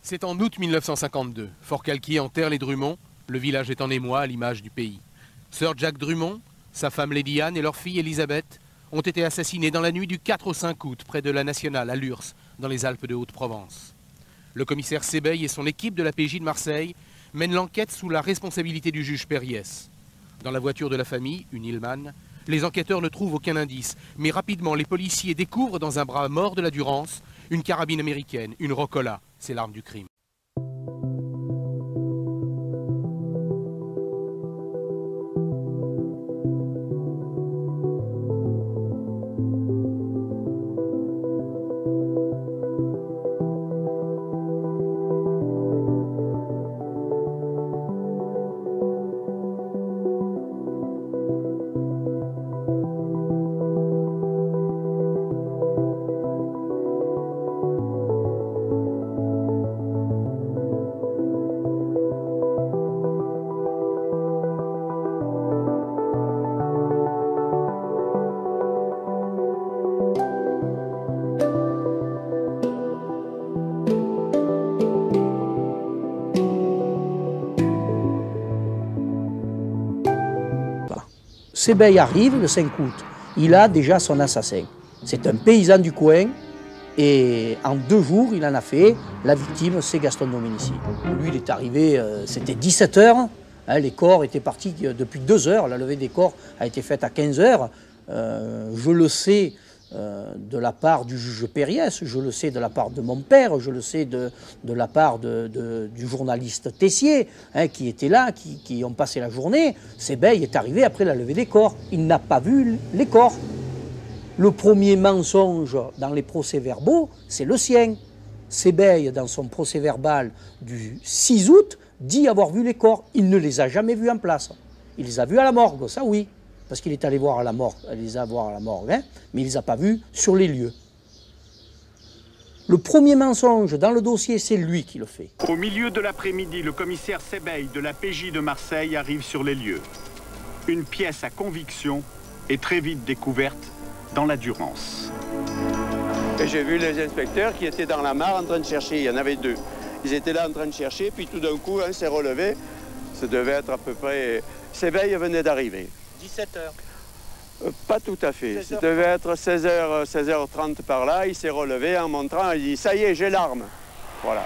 C'est en août 1952. Forcalquier enterre les Drummond. Le village est en émoi à l'image du pays. Sir Jack Drummond, sa femme Lady Anne et leur fille Elisabeth ont été assassinés dans la nuit du 4 au 5 août près de la Nationale à Lurs, dans les Alpes de Haute-Provence. Le commissaire Sebeil et son équipe de la PJ de Marseille mènent l'enquête sous la responsabilité du juge Perriès. Dans la voiture de la famille, une Hillman, les enquêteurs ne trouvent aucun indice, mais rapidement les policiers découvrent dans un bras mort de la Durance une carabine américaine, une Rocola, c'est l'arme du crime. Sebeil arrive le 5 août, il a déjà son assassin. C'est un paysan du coin et en 2 jours, il en a fait. La victime, c'est Gaston Dominici. Lui, il est arrivé, c'était 17 h, hein, les corps étaient partis depuis 2 h, la levée des corps a été faite à 15 h. Je le sais de la part du juge Perriès, je le sais de la part de mon père, je le sais de la part du journaliste Tessier, hein, qui était là, qui ont passé la journée. Sebeil est arrivé après la levée des corps. Il n'a pas vu les corps. Le premier mensonge dans les procès-verbaux, c'est le sien. Sebeil, dans son procès-verbal du 6 août, dit avoir vu les corps. Il ne les a jamais vus en place. Il les a vus à la morgue, ça oui. Parce qu'il est allé voir à la morgue, hein, mais il ne les a pas vus sur les lieux. Le premier mensonge dans le dossier, c'est lui qui le fait. Au milieu de l'après-midi, le commissaire Sebeil de la PJ de Marseille arrive sur les lieux. Une pièce à conviction est très vite découverte dans la Durance. Et j'ai vu les inspecteurs qui étaient dans la mare en train de chercher, il y en avait 2. Ils étaient là en train de chercher, puis tout d'un coup, un s'est relevé. Ça devait être à peu près... Sebeil venait d'arriver. 17 h. Pas tout à fait. Ça devait être 16h30 par là. Il s'est relevé en montrant, il dit « ça y est, j'ai l'arme ». Voilà.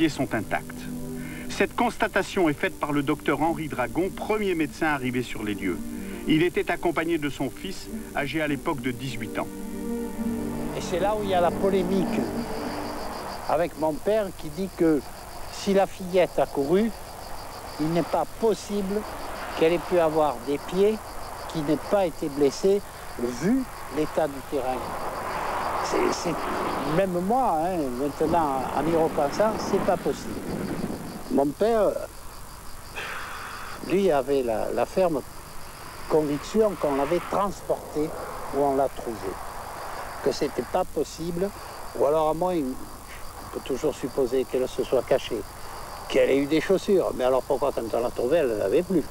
Sont intacts. Cette constatation est faite par le docteur Henri Dragon, premier médecin arrivé sur les lieux. Il était accompagné de son fils, âgé à l'époque de 18 ans. Et c'est là où il y a la polémique avec mon père qui dit que si la fillette a couru, il n'est pas possible qu'elle ait pu avoir des pieds qui n'ait pas été blessé vu l'état du terrain. Même moi, hein, maintenant, en y repensant, c'est pas possible. Mon père, lui, avait la ferme conviction qu'on l'avait transporté où on l'a trouvé. Que c'était pas possible, ou alors à moins, on peut toujours supposer qu'elle se soit cachée, qu'elle ait eu des chaussures. Mais alors pourquoi, quand on l'a trouvée, elle ne l'avait plus?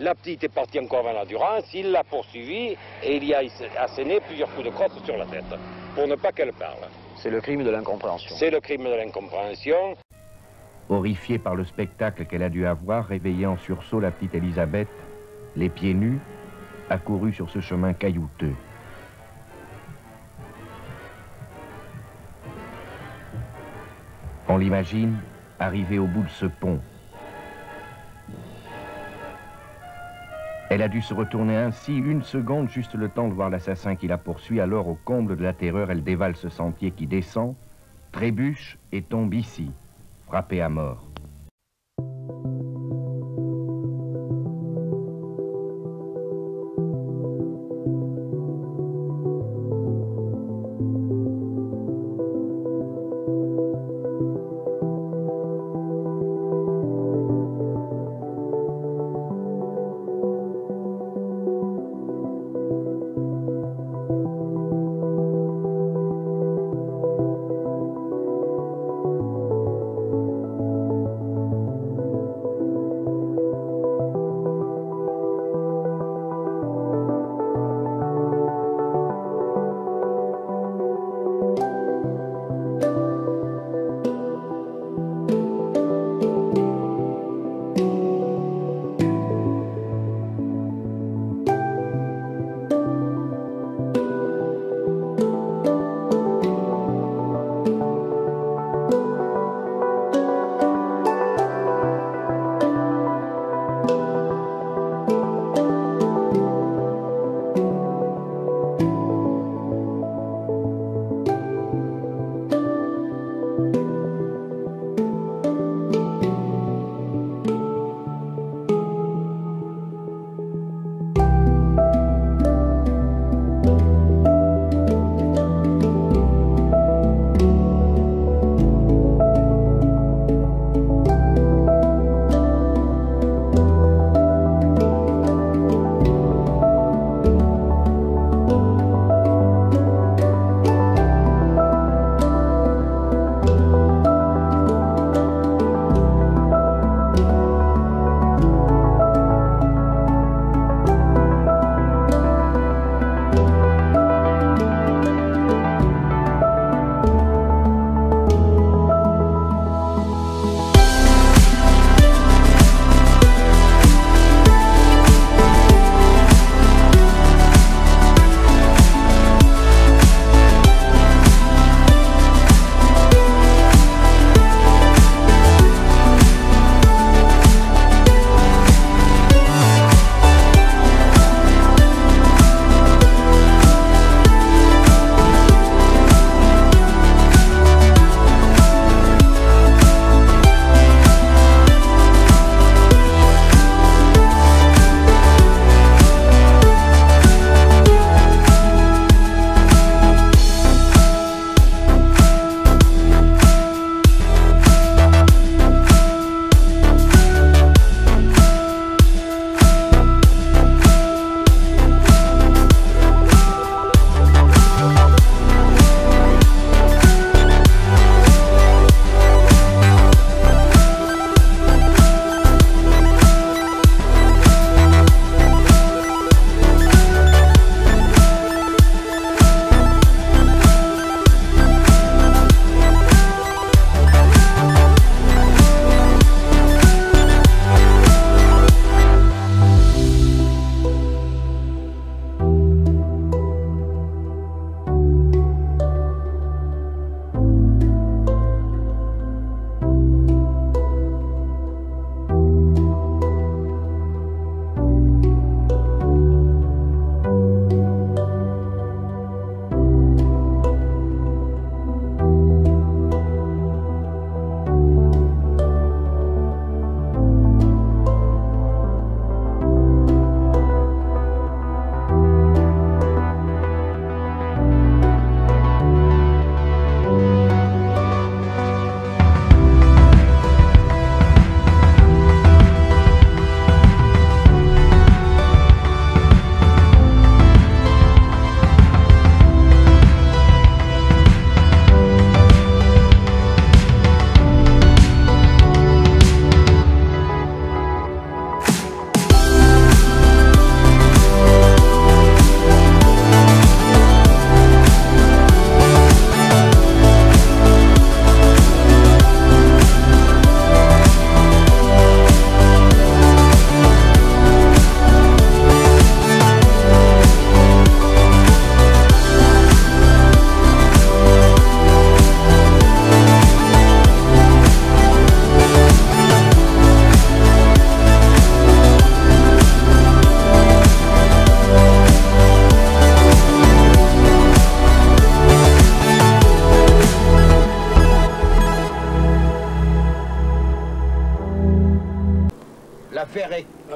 La petite est partie encore avant l'endurance, il l'a poursuivie et il y a asséné plusieurs coups de crosse sur la tête, pour ne pas qu'elle parle. C'est le crime de l'incompréhension. C'est le crime de l'incompréhension. Horrifiée par le spectacle qu'elle a dû avoir, réveillée en sursaut, la petite Elisabeth, les pieds nus, accourut sur ce chemin caillouteux. On l'imagine arrivée au bout de ce pont. Elle a dû se retourner ainsi une seconde, juste le temps de voir l'assassin qui la poursuit. Alors, au comble de la terreur, elle dévale ce sentier qui descend, trébuche et tombe ici, frappée à mort.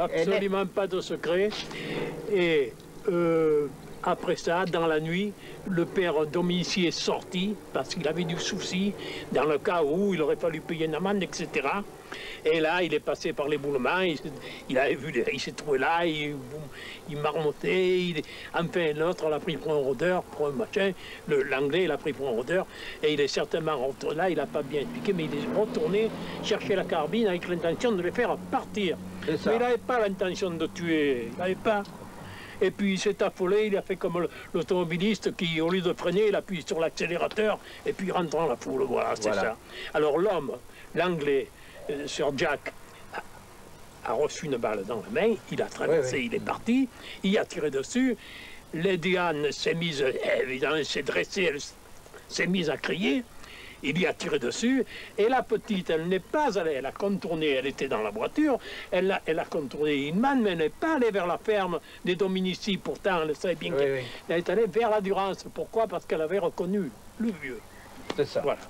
Absolument pas de secret. Et après ça, dans la nuit, le père Dominici est sorti parce qu'il avait du souci dans le cas où il aurait fallu payer une amende, etc. Et là, il est passé par l'éboulement, il avait vu, il s'est trouvé là, il marmottait, enfin l'autre l'a pris pour un rôdeur, pour un machin, l'anglais l'a pris pour un rôdeur, et il est certainement rentré là, il n'a pas bien expliqué, mais il est retourné chercher la carbine avec l'intention de les faire partir. Mais il n'avait pas l'intention de tuer, il n'avait pas. Et puis il s'est affolé, il a fait comme l'automobiliste qui, au lieu de freiner, il appuie sur l'accélérateur et puis il rentre dans la foule. Voilà, c'est ça. Alors l'homme, l'anglais, Sir Jack, a reçu une balle dans la main, il a traversé, il est parti, il a tiré dessus. Lady Anne s'est mise, évidemment, elle s'est dressée, elle s'est mise à crier. Il y a tiré dessus, et la petite, elle n'est pas allée, elle a contourné, elle était dans la voiture, elle a contourné Inman, mais elle n'est pas allée vers la ferme des Dominici, pourtant elle savait bien qu'elle est allée vers la Durance. Pourquoi? Parce qu'elle avait reconnu le vieux. C'est ça. Voilà.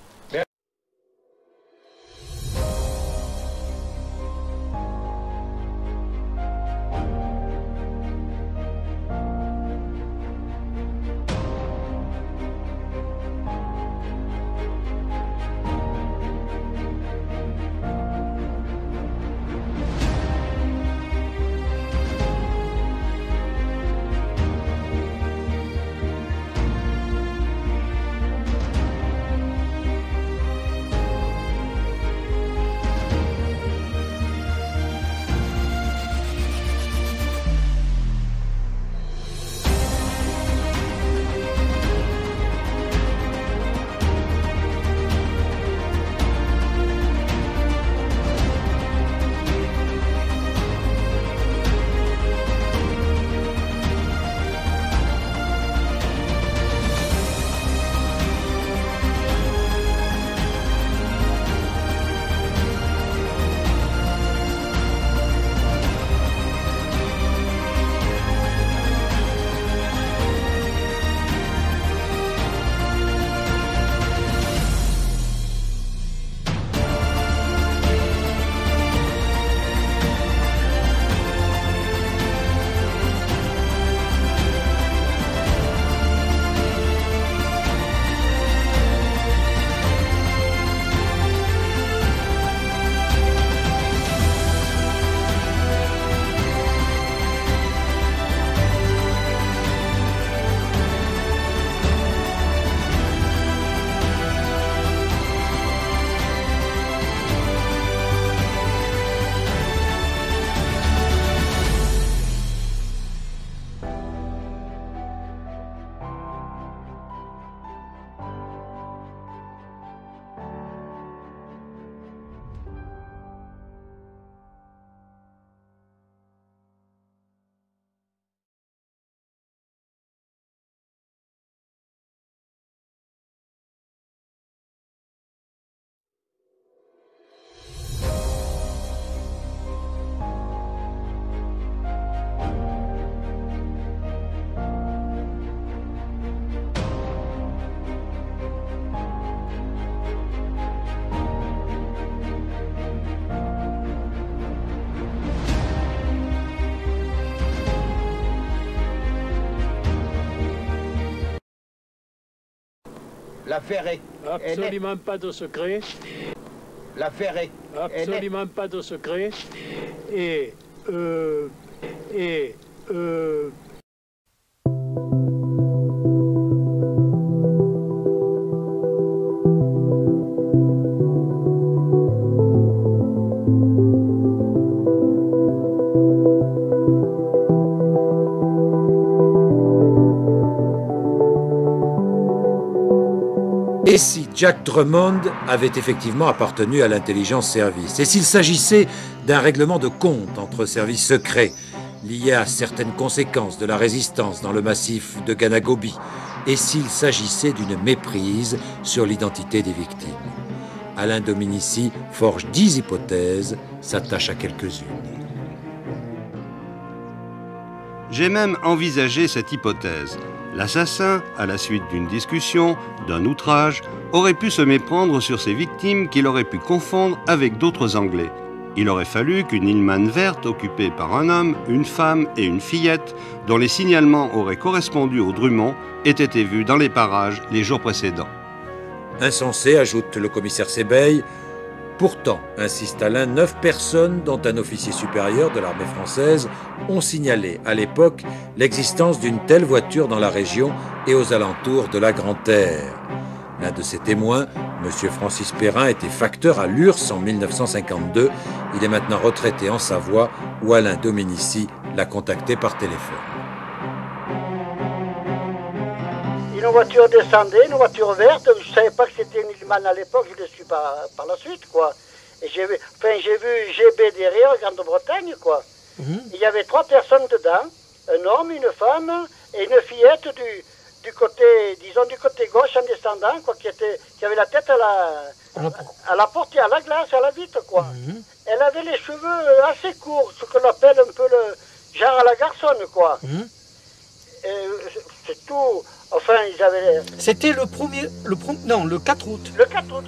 L'affaire est... Absolument pas de secret. L'affaire est... Absolument pas de secret. Et... Et si Jack Drummond avait effectivement appartenu à l'intelligence service? Et s'il s'agissait d'un règlement de compte entre services secrets lié à certaines conséquences de la résistance dans le massif de Ganagobi? Et s'il s'agissait d'une méprise sur l'identité des victimes? Alain Dominici forge 10 hypothèses, s'attache à quelques-unes. J'ai même envisagé cette hypothèse. L'assassin, à la suite d'une discussion, d'un outrage, aurait pu se méprendre sur ses victimes qu'il aurait pu confondre avec d'autres Anglais. Il aurait fallu qu'une Hillman verte occupée par un homme, une femme et une fillette, dont les signalements auraient correspondu au Drummond, ait été vue dans les parages les jours précédents. Insensé, ajoute le commissaire Sebeil. Pourtant, insiste Alain, 9 personnes, dont un officier supérieur de l'armée française, ont signalé à l'époque l'existence d'une telle voiture dans la région et aux alentours de la Grande-Terre. L'un de ces témoins, M. Francis Perrin, était facteur à Lurs en 1952. Il est maintenant retraité en Savoie, où Alain Dominici l'a contacté par téléphone. Une voiture descendait, une voiture verte. Je ne savais pas que c'était une Hillman à l'époque, je l'ai su par la suite, quoi. Et j'ai vu GB derrière, Grande-Bretagne, quoi. Il y avait 3 personnes dedans, un homme, une femme et une fillette du côté, disons du côté gauche en descendant, quoi, qui avait la tête à la portée, à la glace, à la vitre, quoi. Elle avait les cheveux assez courts, ce qu'on appelle un peu le genre à la garçonne, quoi. C'est tout. Enfin, ils avaient... C'était le 4 août. Le 4 août.